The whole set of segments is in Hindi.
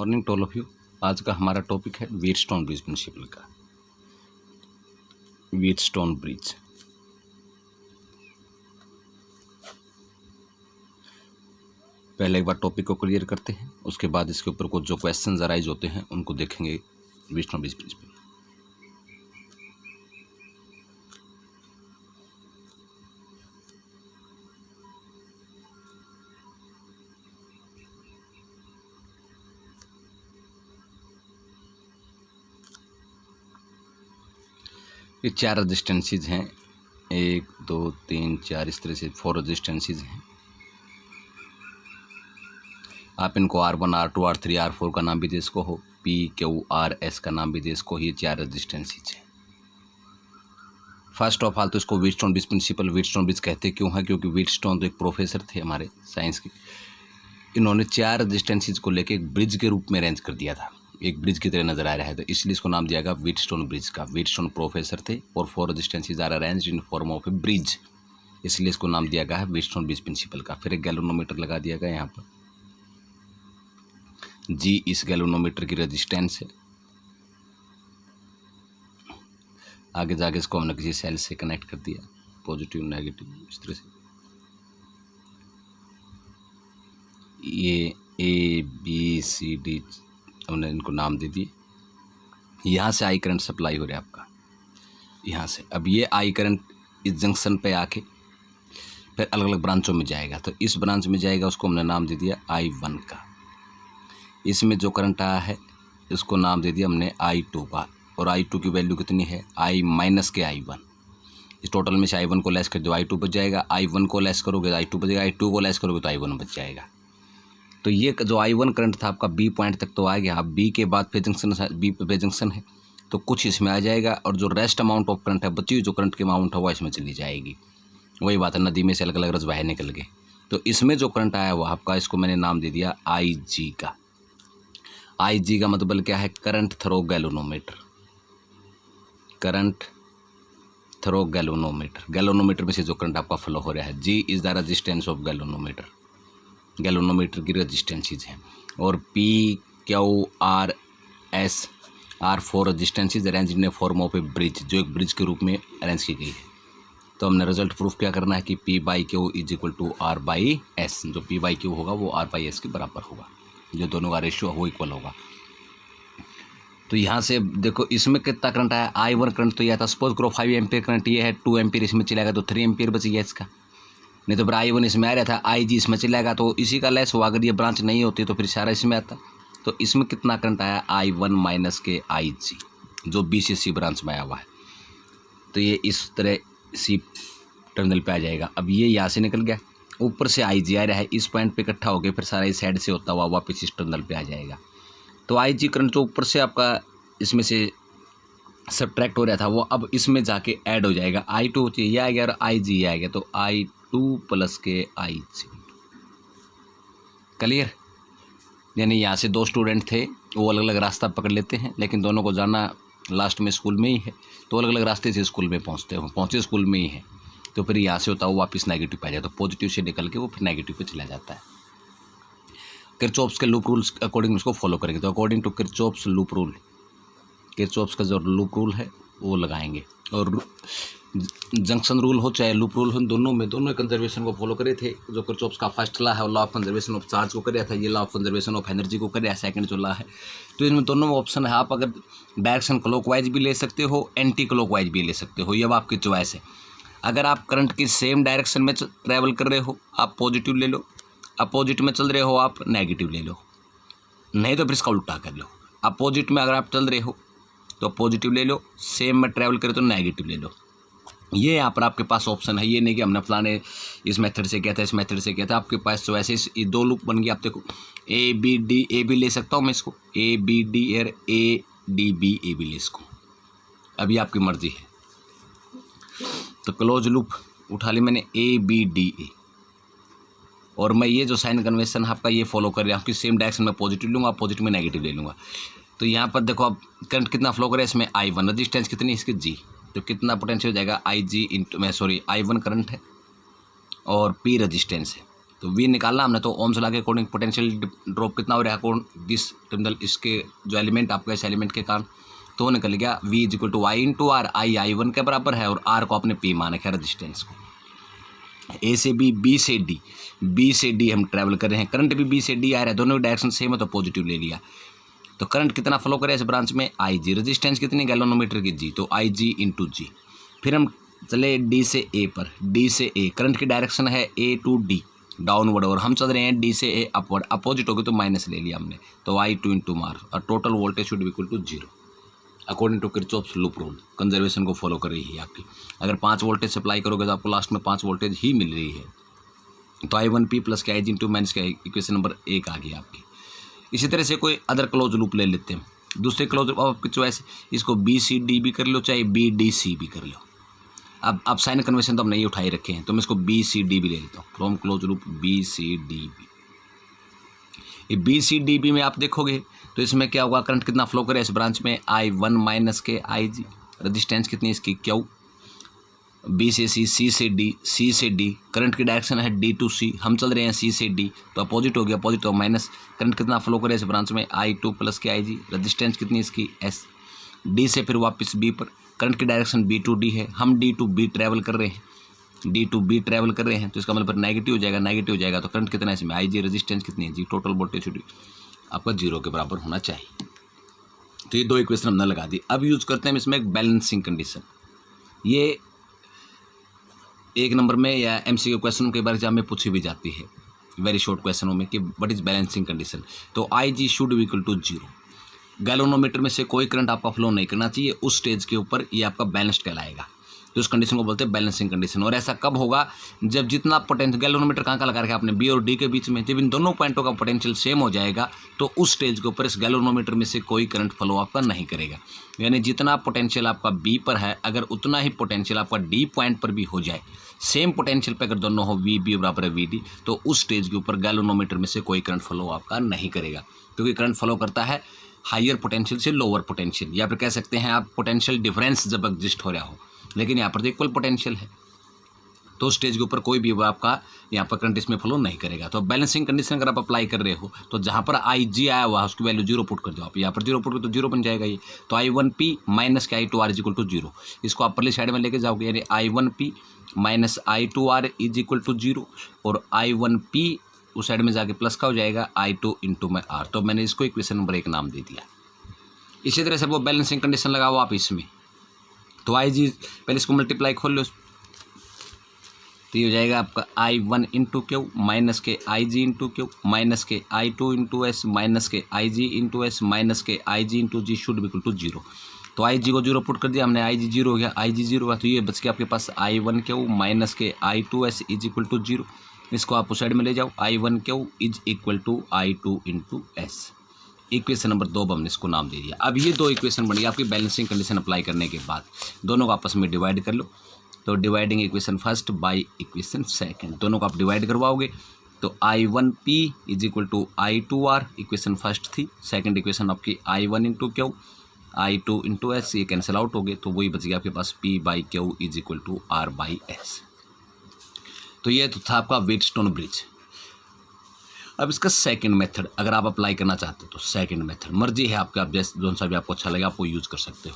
Morning to all of you. आज का हमारा टॉपिक है व्हीटस्टोन ब्रिज प्रिंसिपल का। व्हीटस्टोन ब्रिज, पहले एक बार टॉपिक को क्लियर करते हैं, उसके बाद इसके ऊपर कुछ जो क्वेश्चंस अराइज होते हैं उनको देखेंगे। व्हीटस्टोन ब्रिज प्रिंसिपल, ये 4 रेजिस्टेंसेज हैं, 1 2 3 4, इस तरह से 4 रेजिस्टेंसेज हैं। आप इनको R1 R2 R3 R4 का नाम भी दे इसको हो, P Q R S का नाम भी दे इसको। ये 4 रेजिस्टेंसेज हैं। फर्स्ट ऑफ ऑल तो इसको Wheatstone bridge principle Wheatstone bridge कहते क्यों हैं? क्योंकि व्हीटस्टोन तो एक प्रोफेसर थे हमारे साइंस के, इन्होंने 4 रेजिस्टेंसेज को लेकर एक ब्रिज के रूप में अरेंज कर दिया था, एक ब्रिज की तरह नजर आ रहा है, तो इसलिए इसको नाम दिया गया व्हीटस्टोन ब्रिज का। व्हीटस्टोन प्रोफेसर थे और 4 resistances are arranged in form of a bridge, इसलिए इसको नाम दिया गया है व्हीटस्टोन ब्रिज प्रिंसिपल का। फिर एक गैल्वेनोमीटर लगा दिया गया यहाँ पर, G इस गैल्वेनोमीटर की रेजिस्टेंस है। आगे जाके इसको हमने किसी सेल से कनेक्ट कर दिया, पॉजिटिव नेगेटिव इस तरह से। ये A B C D हमने इनको नाम दे दिए। यहाँ से आई करंट सप्लाई हो रहा है आपका, यहाँ से। अब ये आई करंट इस जंक्शन पे आके फिर अलग अलग ब्रांचों में जाएगा, तो इस ब्रांच में जाएगा, उसको हमने नाम दे दिया I1 का। इसमें जो करंट आया है इसको नाम दे दिया हमने I2 का, और I2 की वैल्यू कितनी है? I माइनस के I1। इस टोटल में से I1 को लेस कर दो, I2 बच जाएगा। I1 को लेस करोगे तो I2 बचेगा, I2 को लेस करोगे तो I1 बच जाएगा। तो ये जो I1 करंट था आपका B पॉइंट तक तो आ गया। अब B के बाद फिर जंक्शन, B पे जंक्शन है तो कुछ इसमें आ जाएगा, और जो रेस्ट अमाउंट ऑफ करंट है, बची हुई जो करंट की अमाउंट है वो इसमें चली जाएगी। वही बात है, नदी में से अलग अलग रस बाहर निकल गए। तो इसमें जो करंट आया वो आपका, इसको मैंने नाम दे दिया IG का। IG का मतलब क्या है? Current throw galvanometer. Current throw galvanometer, galvanometer में से जो करंट आपका फ्लो हो रहा है। G is the resistance of galvanometer, galvanometer की रेजिस्टेंसेज हैं। और P Q R S R 4 resistances arrange in form of a bridge, जो एक ब्रिज के रूप में अरेंज की गई है। तो हमने रिजल्ट प्रूफ क्या करना है कि P by Q is equal to R by S। जो P बाई Q होगा वो R बाई S के बराबर होगा, जो दोनों का रेशियो वो इक्वल होगा। तो यहाँ से देखो इसमें कितना करंट आया, I1 करंट तो यह था, सपोज करो 5 एम्पियर करंट ये है, 2 एम्पियर इसमें चलेगा तो 3 एम्पियर बच गया इसका। नहीं तो फिर I1 इसमें आ रहा था, IG इसमें चलेगा तो इसी का लेस हुआ। अगर ये ब्रांच नहीं होती तो फिर सारा इसमें आता। तो इसमें कितना करंट आया? I1 माइनस के IG, जो B से C ब्रांच में आया हुआ है। तो ये इस तरह C टर्मिनल पे आ जाएगा। अब ये यहाँ से निकल गया, ऊपर से IG आ रहा है, इस पॉइंट पे इकट्ठा हो गया, फिर सारा इस साइड से होता हुआ वापस इस टर्मिनल पे आ जाएगा। तो IG करंट जो ऊपर से आपका इसमें से सब्ट्रैक्ट हो रहा था वो अब इसमें जाके ऐड हो जाएगा। I2 होती है, ये आ गया, और IG आ गया, तो I2 प्लस के IG। क्लियर? यानी यहाँ से 2 स्टूडेंट थे, वो अलग अलग रास्ता पकड़ लेते हैं, लेकिन दोनों को जाना लास्ट में स्कूल में ही है, तो अलग अलग रास्ते से स्कूल में पहुँचे स्कूल में ही है। तो फिर यहाँ से होता है वो वापस नेगेटिव पे आ जाता है, तो पॉजिटिव से निकल के वो फिर नेगेटिव पे चला जाता है। किरचॉफ्स के लूप रूल्स अकॉर्डिंग उसको फॉलो करेंगे। तो according to Kirchhoff's loop rule, Kirchhoff's का जो लूप रूल है वो लगाएंगे। और जंक्शन रूल हो चाहे लूप रूल हो, दोनों कंजर्वेशन को फॉलो करे थे। जो किरचॉफ्स का फर्स्ट लॉ है, law of conservation of charge को कर रहा था, ये law of conservation of energy को कर रहा है, सेकंड जो लॉ है। तो इसमें दोनों में ऑप्शन है, आप अगर डायरेक्शन क्लॉकवाइज भी ले सकते हो, एंटी क्लॉकवाइज भी ले सकते हो, ये अब आपकी चॉइस है। अगर आप करंट की सेम डायरेक्शन में ट्रैवल कर रहे हो आप पॉजिटिव ले लो, अपोजिट में चल रहे हो आप नेगेटिव ले लो, नहीं तो फिर इसका उल्टा कर लो। अपोजिट में अगर आप चल रहे हो तो पॉजिटिव ले लो, सेम में ट्रैवल करें तो नेगेटिव ले लो। ये यहाँ पर आपके पास ऑप्शन है, ये नहीं कि हमने फलाने इस मेथड से किया था, इस मेथड से किया था। आपके पास तो ऐसे ये 2 लूप बन गया। आप देखो A B ले सकता हूँ मैं इसको, ABD और ADB A भी ले इसको, अभी आपकी मर्जी है। तो क्लोज लूप उठा ली मैंने ABDA, और मैं ये जो साइन कन्वेंशन है आपका ये फॉलो कर रहा हूँ कि सेम डायरेक्शन में पॉजिटिव लूँगा, अपोजिट में नेगेटिव ले लूँगा। तो यहाँ पर देखो अब करंट कितना फ्लो करे इसमें, I1, रजिस्टेंस कितनी इसकी G, तो कितना पोटेंशियल हो जाएगा IG I1 करंट है और P रजिस्टेंस है, तो वी निकालना हमने, तो ओम्स लॉ के अकॉर्डिंग पोटेंशियल ड्रॉप कितना हो रहा है दिस टर्मिनल, इसके जो एलिमेंट आपका इस एलिमेंट के कारण, तो निकल गया V is equal to I into R, I I1 के बराबर है और R को आपने P माना है रजिस्टेंस को। A से B, B से D, B से D हम ट्रैवल कर रहे हैं, करंट भी B से D आ रहा है, दोनों की डायरेक्शन सेम है तो पॉजिटिव ले लिया। तो करंट कितना फ्लो करे इस ब्रांच में IG, रजिस्टेंस कितनी गैल्वेनोमीटर की G, तो IG इंटू G। फिर हम चले D से A पर, D से A करंट की डायरेक्शन है A टू D डाउनवर्ड, और हम चल रहे हैं D से A अपवर्ड, अपोजिट होगी तो माइनस ले लिया हमने, तो I2 इंटू R, और total voltage should be equal to 0 according to Kirchhoff's loop rule. Conservation को फॉलो कर रही है आपकी। अगर 5 वोल्टेज सप्लाई करोगे तो आपको लास्ट में 5 वोल्टेज ही मिल रही है। तो I1P प्लस के IG इंटू माइनस के इक्वेशन नंबर 1 आ गई आपकी। इसी तरह से कोई अदर क्लोज लूप ले लेते हैं, दूसरे क्लोज लूप आपकी चॉइस, इसको BCD भी कर लो चाहे BDC भी कर लो। अब साइन कन्वेंशन तो हम नहीं उठाए रखे हैं, तो मैं इसको BCD भी ले लेता हूँ, फ्रॉम क्लोज लूप BCD भी। ये BCDB में आप देखोगे तो इसमें क्या होगा, करंट कितना फ्लो करे इस ब्रांच में I1 माइनस के IG, रजिस्टेंस कितनी इसकी Q, B से C, C से D, C से D, करंट की डायरेक्शन है D टू C, हम चल रहे हैं C से D, तो अपोजिट हो गया, अपोजिट तो माइनस, करंट कितना फ्लो करे इस ब्रांच में I2 प्लस के IG, रजिस्टेंस कितनी इसकी S, D से फिर वापस B पर, करंट की डायरेक्शन B टू D है, हम D टू B ट्रैवल कर रहे हैं, D टू B ट्रैवल कर रहे हैं, तो इसका मतलब नेगेटिव हो जाएगा, नेगेटिव हो जाएगा तो करंट कितना है इसमें IG, रजिस्टेंस कितनी है जी, टोटल वोल्टेज आपका 0 के बराबर होना चाहिए। तो ये 2 इक्वेशन हमने लगा दी। अब यूज करते हैं इसमें एक बैलेंसिंग कंडीशन। ये 1 नंबर में या MCQ क्वेश्चन के बारे में पूछी भी जाती है वेरी शॉर्ट क्वेश्चनों में कि व्हाट इज बैलेंसिंग कंडीशन। तो IG should be equal to 0, galvanometer में से कोई करंट आपका फ्लो नहीं करना चाहिए, उस स्टेज के ऊपर ये आपका बैलेंस्ड कहलाएगा। तो उस कंडीशन को बोलते हैं बैलेंसिंग कंडीशन। और ऐसा कब होगा, जब जितना पोटेंशियल, गैल्वेनोमीटर कहाँ लगा रखा है आपने B और D के बीच में, जब इन दोनों पॉइंटों का पोटेंशियल सेम हो जाएगा तो उस स्टेज के ऊपर इस गैल्वेनोमीटर में से कोई करंट फ्लो आपका नहीं करेगा। यानी जितना पोटेंशियल आपका B पर है, अगर उतना ही पोटेंशियल आपका D पॉइंट पर भी हो जाए, सेम पोटेंशियल पर अगर दोनों हो VB बराबर है VD, तो उस स्टेज के ऊपर गैल्वेनोमीटर में से कोई करंट फ्लो आपका नहीं करेगा, क्योंकि करंट फ्लो करता है हायर पोटेंशियल से लोअर पोटेंशियल, या फिर कह सकते हैं आप पोटेंशियल डिफरेंस जब एग्जिस्ट हो रहा हो, लेकिन यहाँ पर तो इक्वल पोटेंशियल है, तो स्टेज के ऊपर कोई भी आपका यहाँ पर करंट इसमें फ्लो नहीं करेगा। तो बैलेंसिंग कंडीशन अगर आप अप्लाई कर रहे हो तो जहाँ पर IG आया हुआ है उसकी वैल्यू 0 पुट कर दो आप, यहाँ पर 0 पुट कर तो 0 बन जाएगा ये। तो I1P माइनस के I2R इज इक्वल टू 0, इसको आप परली साइड में लेके जाओगे, यानी I1P minus I2R is equal to 0, और I1P उस साइड में जाके प्लस का हो जाएगा I2 इंटू में R। तो मैंने इसको इक्वेशन नंबर 1 नाम दे दिया। इसी तरह से वो बैलेंसिंग कंडीशन लगाओ आप इसमें, तो IG पहले इसको मल्टीप्लाई खोल लो, तो ये हो जाएगा आपका I1 इंटू Q माइनस के IG इंटू Q माइनस के I2 इंटू S माइनस के IG इंटू S माइनस के IG into G should be equal to 0। तो IG को 0 पुट कर दिया हमने, IG 0 हो गया, IG 0 हुआ, तो ये बच गया आपके पास I1 Q माइनस के I2S इज इक्वल टू 0। इसको आप उस साइड में ले जाओ, I1 Q is equal to I2 into S। Equation number 2 हमने इसको नाम दे दिया। अब ये 2 इक्वेशन बनी आपकी बैलेंसिंग कंडीशन अप्लाई करने के बाद, दोनों को आपस में डिवाइड कर लो। तो dividing equation first by equation second, दोनों को आप डिवाइड करवाओगे तो I1P is equal to I2R, equation first थी, सेकंड इक्वेशन आपकी I1 into Q I2 into S, ये कैंसिल आउट हो गए, तो वही बच गया आपके पास P by Q is equal to R by S। तो ये तो था आपका व्हीटस्टोन ब्रिज। अब इसका सेकंड मेथड अगर आप अप्लाई करना चाहते हो तो सेकंड मेथड मर्जी है आपका, आप जैसे जो सा भी आपको अच्छा लगे आप वो यूज़ कर सकते हो।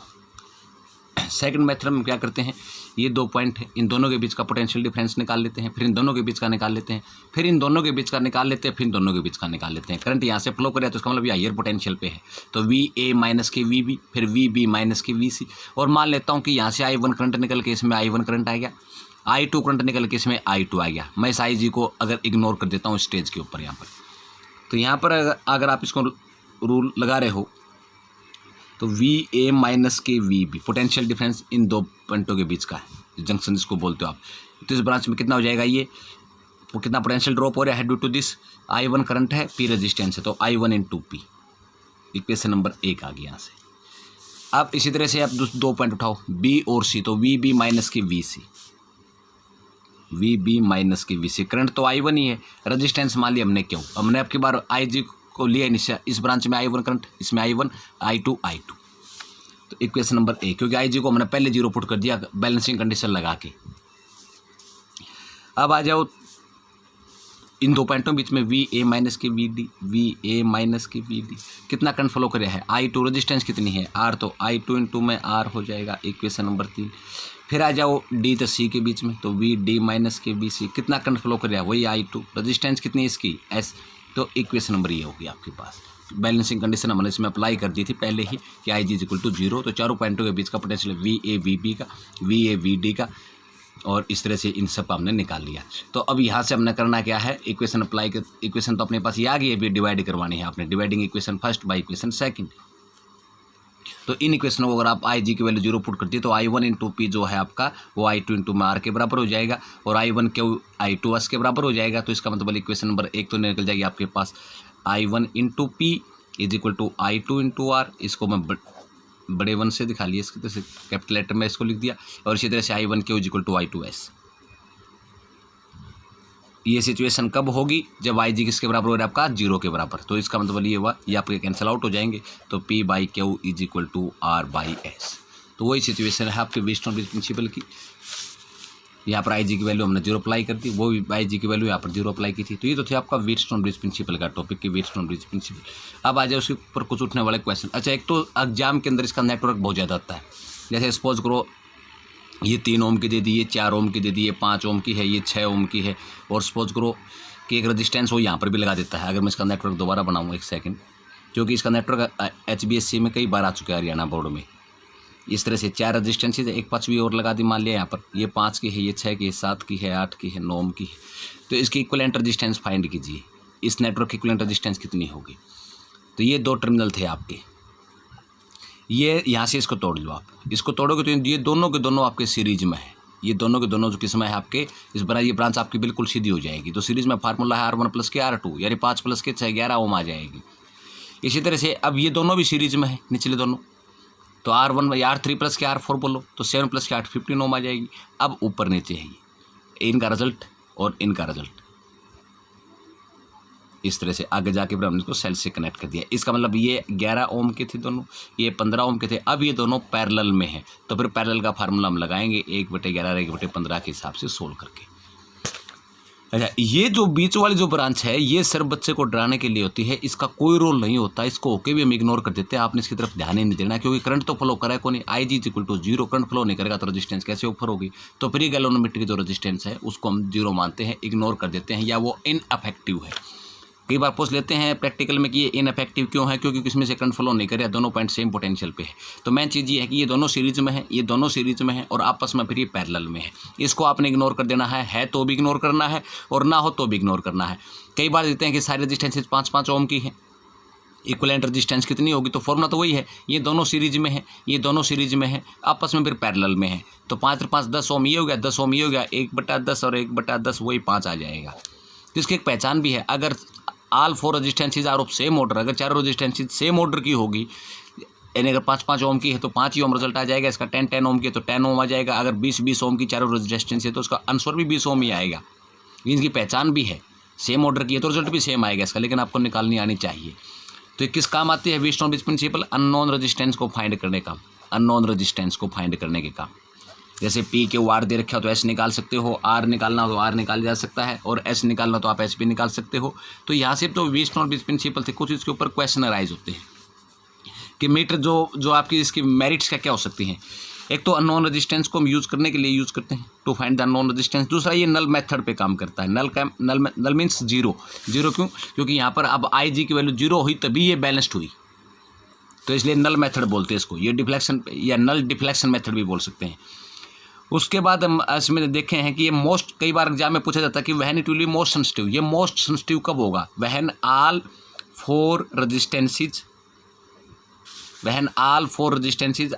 सेकंड मेथड में क्या करते हैं, ये 2 पॉइंट है, इन दोनों के बीच का पोटेंशियल डिफरेंस निकाल लेते हैं, फिर इन दोनों के बीच का निकाल लेते हैं, फिर इन दोनों के बीच का निकाल लेते हैं, फिर इन दोनों के बीच का निकाल लेते हैं। करंट यहाँ से फ्लो करे तो इसका मतलब ये हायर पोटेंशियल पे है, तो VA माइनस के VB, फिर VB माइनस के VC, और मान लेता हूँ कि यहाँ से I1 करंट निकल के इसमें I1 करंट आ गया, I2 करंट निकल के इसमें I2 आ गया। मैं इस IG को अगर इग्नोर कर देता हूँ स्टेज के ऊपर यहाँ पर, तो यहाँ पर अगर आप इसको रूल लगा रहे हो तो VA माइनस के VB पोटेंशियल डिफरेंस इन 2 पॉइंटों के बीच का है, जंक्शन जिसको बोलते हो आप। तो इस ब्रांच में कितना हो जाएगा, ये वो कितना पोटेंशियल ड्रॉप हो रहा है due to this, I1 current है, P रेजिस्टेंस है, तो I1 into P, equation number 1 आ गया यहाँ से। अब इसी तरह से आप 2 पॉइंट उठाओ B और C, तो VB माइनस के VC, VB माइनस के VC, करंट तो I1 ही है, रेजिस्टेंस मान लिया हमने क्यों, हमने आपकी बार IG को लिया इस ब्रांच में I1 करंट, इसमें I1 I2 तो इक्वेशन नंबर 1, क्योंकि IG को हमने पहले 0 पुट कर दिया बैलेंसिंग कंडीशन लगा के। अब आ जाओ इन दो पॉइंटों के बीच में वी ए माइनस की V D, V A minus की वी डी, कितना करंट फ्लो कर रहा है, I2 रेजिस्टेंस कितनी है R, तो I2 इंटू में R हो जाएगा, इक्वेशन नंबर 3। फिर आ जाओ D तो C के बीच में, तो वी डी माइनस के वी सी, कितना करंट फ्लो कर रहा है, वही I2, रेजिस्टेंस कितनी है इसकी S, तो इक्वेशन नंबर ये होगी आपके पास। बैलेंसिंग कंडीशन हमने इसमें अप्लाई कर दी थी पहले ही कि IG इज इक्वल टू 0, तो चारों पॉइंटों के बीच का potential V A V B का, वी ए वी डी का, और इस तरह से इन सब का हमने निकाल लिया। तो अब यहाँ से हमने करना क्या है, इक्वेशन अप्लाई कर, इक्वेशन तो अपने पास ये आ गई है, अभी डिवाइड करवानी है आपने, dividing equation first by equation second. तो इन इक्वेशनों को अगर आप IG की वैल्यू 0 पुट करती है तो I1 इंटू पी जो है आपका वो I2 इंटू में R के बराबर हो जाएगा, और I1 क्यू I2S के बराबर हो जाएगा। तो इसका मतलब इक्वेशन नंबर 1 तो निकल जाएगी आपके पास, I1 into P is equal to I2 into R, इसको मैं बड़े 1 से दिखा लिया, इसके तरह से कैपिटल लेटर में इसको लिख दिया, और इसी तरह से I1 Q is equal to I2S। ये सिचुएशन कब होगी, जब IG किसके बराबर हो रहा है आपका 0 के बराबर, तो इसका मतलब ये हुआ ये आपके कैंसिल आउट हो जाएंगे, तो P by Q is equal to R by S। तो वही सिचुएशन है आपके व्हीटस्टोन ब्रिज प्रिंसिपल की। यहाँ पर IG की वैल्यू हमने 0 अप्लाई कर दी, वो भी IG की वैल्यू यहाँ पर 0 अप्लाई की थी। तो ये तो थे आपका व्हीटस्टोन ब्रिज प्रिंसिपल का टॉपिक की, व्हीटस्टोन ब्रिज प्रिंसिपल। अब आ जाए उसके ऊपर कुछ उठने वाले क्वेश्चन। अच्छा, एक तो एग्जाम के अंदर इसका नेटवर्क बहुत ज़्यादा आता है, जैसे सपोज करो ये 3 ओम की दे दी, ये 4 ओम की दे दी, ये 5 ओम की है, ये 6 ओम की है, और सपोज करो कि एक रजिस्टेंस वो यहाँ पर भी लगा देता है। अगर मैं इसका नेटवर्क दोबारा बनाऊँ एक सेकंड, क्योंकि इसका नेटवर्क HBSC में कई बार आ चुका है हरियाणा बोर्ड में। इस तरह से 4 रजिस्टेंसेज, एक 5वीं और लगा दी, मान लिया यहाँ पर ये 5 की है, ये 6 की है, 7 की है, 8 की है, 9 ओम की है। तो इसकी इक्विवेलेंट रजिस्टेंस फाइंड कीजिए, इस नेटवर्क की इक्विवेलेंट रजिस्टेंस कितनी होगी। तो ये 2 टर्मिनल थे आपके, ये यहाँ से इसको तोड़ लो, आप इसको तोड़ोगे तो ये दोनों के दोनों आपके सीरीज में है, ये दोनों के दोनों जो किस्म है आपके, इस बार ये ब्रांच आपकी बिल्कुल सीधी हो जाएगी। तो सीरीज में फार्मूला है R1 प्लस के R2, यानी 5 प्लस के 6 11 ओम आ जाएगी। इसी तरह से अब ये दोनों भी सीरीज में है, निचले दोनों, तो R1 बाई R3 प्लस के R4 बोलो तो 7 प्लस के 8 15 ओम आ जाएगी। अब ऊपर नीचे है ये इनका रिजल्ट और इनका रिजल्ट, इस तरह से आगे जाके फिर हमने इसको सेल से कनेक्ट कर दिया। इसका मतलब ये 11 ओम के थे दोनों, ये 15 ओम के थे। अब ये दोनों पैरेलल में हैं, तो फिर पैरेलल का फार्मूला हम लगाएंगे 1/11 1/15 के हिसाब से सोल्व करके। अच्छा, ये जो बीच वाली जो ब्रांच है ये सिर्फ बच्चे को डराने के लिए होती है, इसका कोई रोल नहीं होता, इसको होके भी हम इग्नोर कर देते हैं। आपने इसकी तरफ ध्यान ही नहीं देना, क्योंकि करंट तो फ्लो करा है को नहीं, IG is equal to 0, current flow नहीं करेगा तो रेजिस्टेंस कैसे ऊपर होगी। तो फ्री गैल्वेनोमीटर की जो रेजिस्टेंस है उसको हम 0 मानते हैं, इग्नोर कर देते हैं, या वो इनअफेक्टिव है। कई बार पूछ लेते हैं प्रैक्टिकल में कि ये इनअफेक्टिव क्यों है, क्योंकि इसमें से करंट फ्लो नहीं कर रहा, दोनों पॉइंट सेम पोटेंशियल पे है। तो मेन चीज़ ये है कि ये दोनों सीरीज में है, ये दोनों सीरीज में है, और आपस में फिर ये पैरेलल में है। इसको आपने इग्नोर कर देना है तो भी इग्नोर करना है, और ना हो तो भी इग्नोर करना है। कई बार देखते हैं कि सारी रजिस्टेंसेज 5-5 ओम की है, इक्विवेलेंट रजिस्टेंस कितनी होगी, तो फॉर्मूला तो वही है, ये दोनों सीरीज में है, ये दोनों सीरीज में है, आपस में फिर पैरेलल में है। तो 5 5 10 ओम ये हो गया, 10 ओम ये हो गया, 1/10 और 1/10 वही 5 आ जाएगा। तो इसकी एक पहचान भी है, अगर all 4 resistances are of same order, अगर 4 रजिस्टेंसेज सेम ऑर्डर की होगी, यानी अगर 5-5 ओम की है तो 5 ही ओम रिजल्ट आ जाएगा, इसका 10-10 ओम की है तो 10 ओम आ जाएगा। अगर 20-20 ओम की चारों रजिस्टेंस है तो उसका आंसर भी 20 ओम ही आएगा। इनकी पहचान भी है, सेम ऑर्डर की है तो रिजल्ट भी सेम आएगा इसका, लेकिन आपको निकालनी आनी चाहिए। तो किस काम आती है Wheatstone bridge principle, unknown resistance को फाइंड करने का, अननोन रेजिस्टेंस को फाइंड करने के काम। जैसे P के R दे रखे हो तो S निकाल सकते हो, R निकालना हो तो R निकाल जा सकता है, और S निकालना हो तो आप S भी निकाल सकते हो। तो यहाँ से तो व्हीटस्टोन ब्रिज प्रिंसिपल थे, कुछ इसके ऊपर क्वेश्चन अराइज होते हैं कि मीटर जो आपकी इसकी मेरिट्स क्या हो सकती हैं। एक तो अननोन रेजिस्टेंस को हम यूज़ करने के लिए यूज़ करते हैं to find the unknown resistance. दूसरा ये नल मेथड पे काम करता है। नल मीन्स जीरो क्यों, क्योंकि यहाँ पर अब IG की वैल्यू 0 हुई तभी ये बैलेंस्ड हुई, तो इसलिए नल मेथड बोलते हैं इसको। ये डिफ्लेक्शन या नल डिफ्लेक्शन मेथड भी बोल सकते हैं। उसके बाद हम इसमें देखे हैं कि ये मोस्ट, कई बार एग्जाम में पूछा जाता है कि when it will be most sensitive. ये मोस्ट सेंसिटिव कब होगा, when all 4 resistances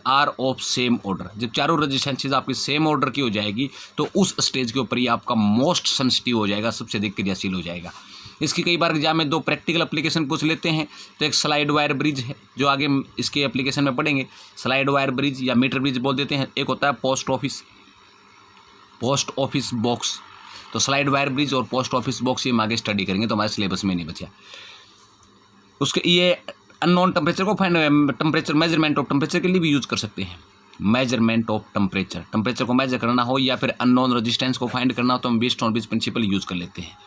are of same order. जब चारों रजिस्टेंसेज आपकी सेम ऑर्डर की हो जाएगी तो उस स्टेज के ऊपर ये आपका मोस्ट सेंसिटिव हो जाएगा, सबसे अधिक क्रियाशील हो जाएगा। इसकी कई बार एग्जाम में 2 प्रैक्टिकल एप्लीकेशन पूछ लेते हैं। तो एक स्लाइड वायर ब्रिज है, जो आगे इसके एप्लीकेशन में पढ़ेंगे, स्लाइड वायर ब्रिज या मीटर ब्रिज बोल देते हैं। एक होता है पोस्ट ऑफिस बॉक्स। तो स्लाइड वायर ब्रिज और पोस्ट ऑफिस बॉक्स ये हम आगे स्टडी करेंगे, तो हमारे सिलेबस में नहीं बचा। उसके ये अननोन टेम्परेचर को find, temperature measurement of temperature के लिए भी यूज़ कर सकते हैं। मेजरमेंट ऑफ टेम्परेचर को मेजर करना हो या फिर अननोन रेजिस्टेंस को फाइंड करना हो तो हम व्हीटस्टोन ब्रिज प्रिंसिपल यूज़ कर लेते हैं।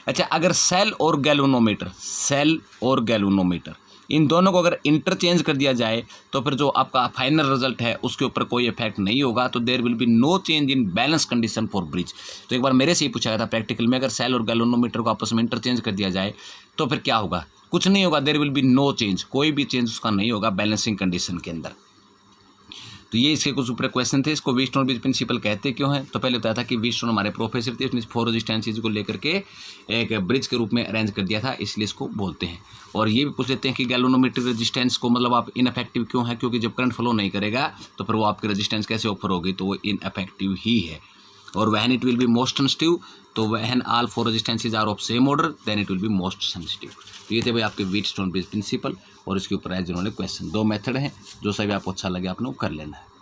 अच्छा, अगर सेल और गैल्वेनोमीटर इन दोनों को अगर इंटरचेंज कर दिया जाए तो फिर जो आपका फाइनल रिजल्ट है उसके ऊपर कोई इफेक्ट नहीं होगा, तो there will be no change in balance condition for bridge. तो एक बार मेरे से ही पूछा गया था प्रैक्टिकल में, अगर सेल और गैल्वेनोमीटर को आपस में इंटरचेंज कर दिया जाए तो फिर क्या होगा, कुछ नहीं होगा, there will be no change, कोई भी चेंज उसका नहीं होगा बैलेंसिंग कंडीशन के अंदर। तो ये इसके कुछ ऊपर क्वेश्चन थे। इसको व्हीटस्टोन ब्रिज प्रिंसिपल कहते क्यों हैं, तो पहले बताया था कि व्हीटस्टोन हमारे प्रोफेसर थे, उसने 4 रेजिस्टेंसेज को लेकर के एक ब्रिज के रूप में अरेंज कर दिया था, इसलिए इसको बोलते हैं। और ये भी पूछ लेते हैं कि गैल्वेनोमीटर रेजिस्टेंस को मतलब आप इनफेक्टिव क्यों है, क्योंकि जब करंट फ्लो नहीं करेगा तो फिर वो आपकी रेजिस्टेंस कैसे ऑफर होगी, तो वो इनफेक्टिव ही है। और when it will be most sensitive, तो when all 4 resistances are of same order then it will be most sensitive. तो ये थे भाई आपके व्हीटस्टोन ब्रिज प्रिंसिपल, और इसके ऊपर है जिन्होंने क्वेश्चन। 2 मेथड हैं, जो सभी आपको अच्छा लगे आपने वो कर लेना है।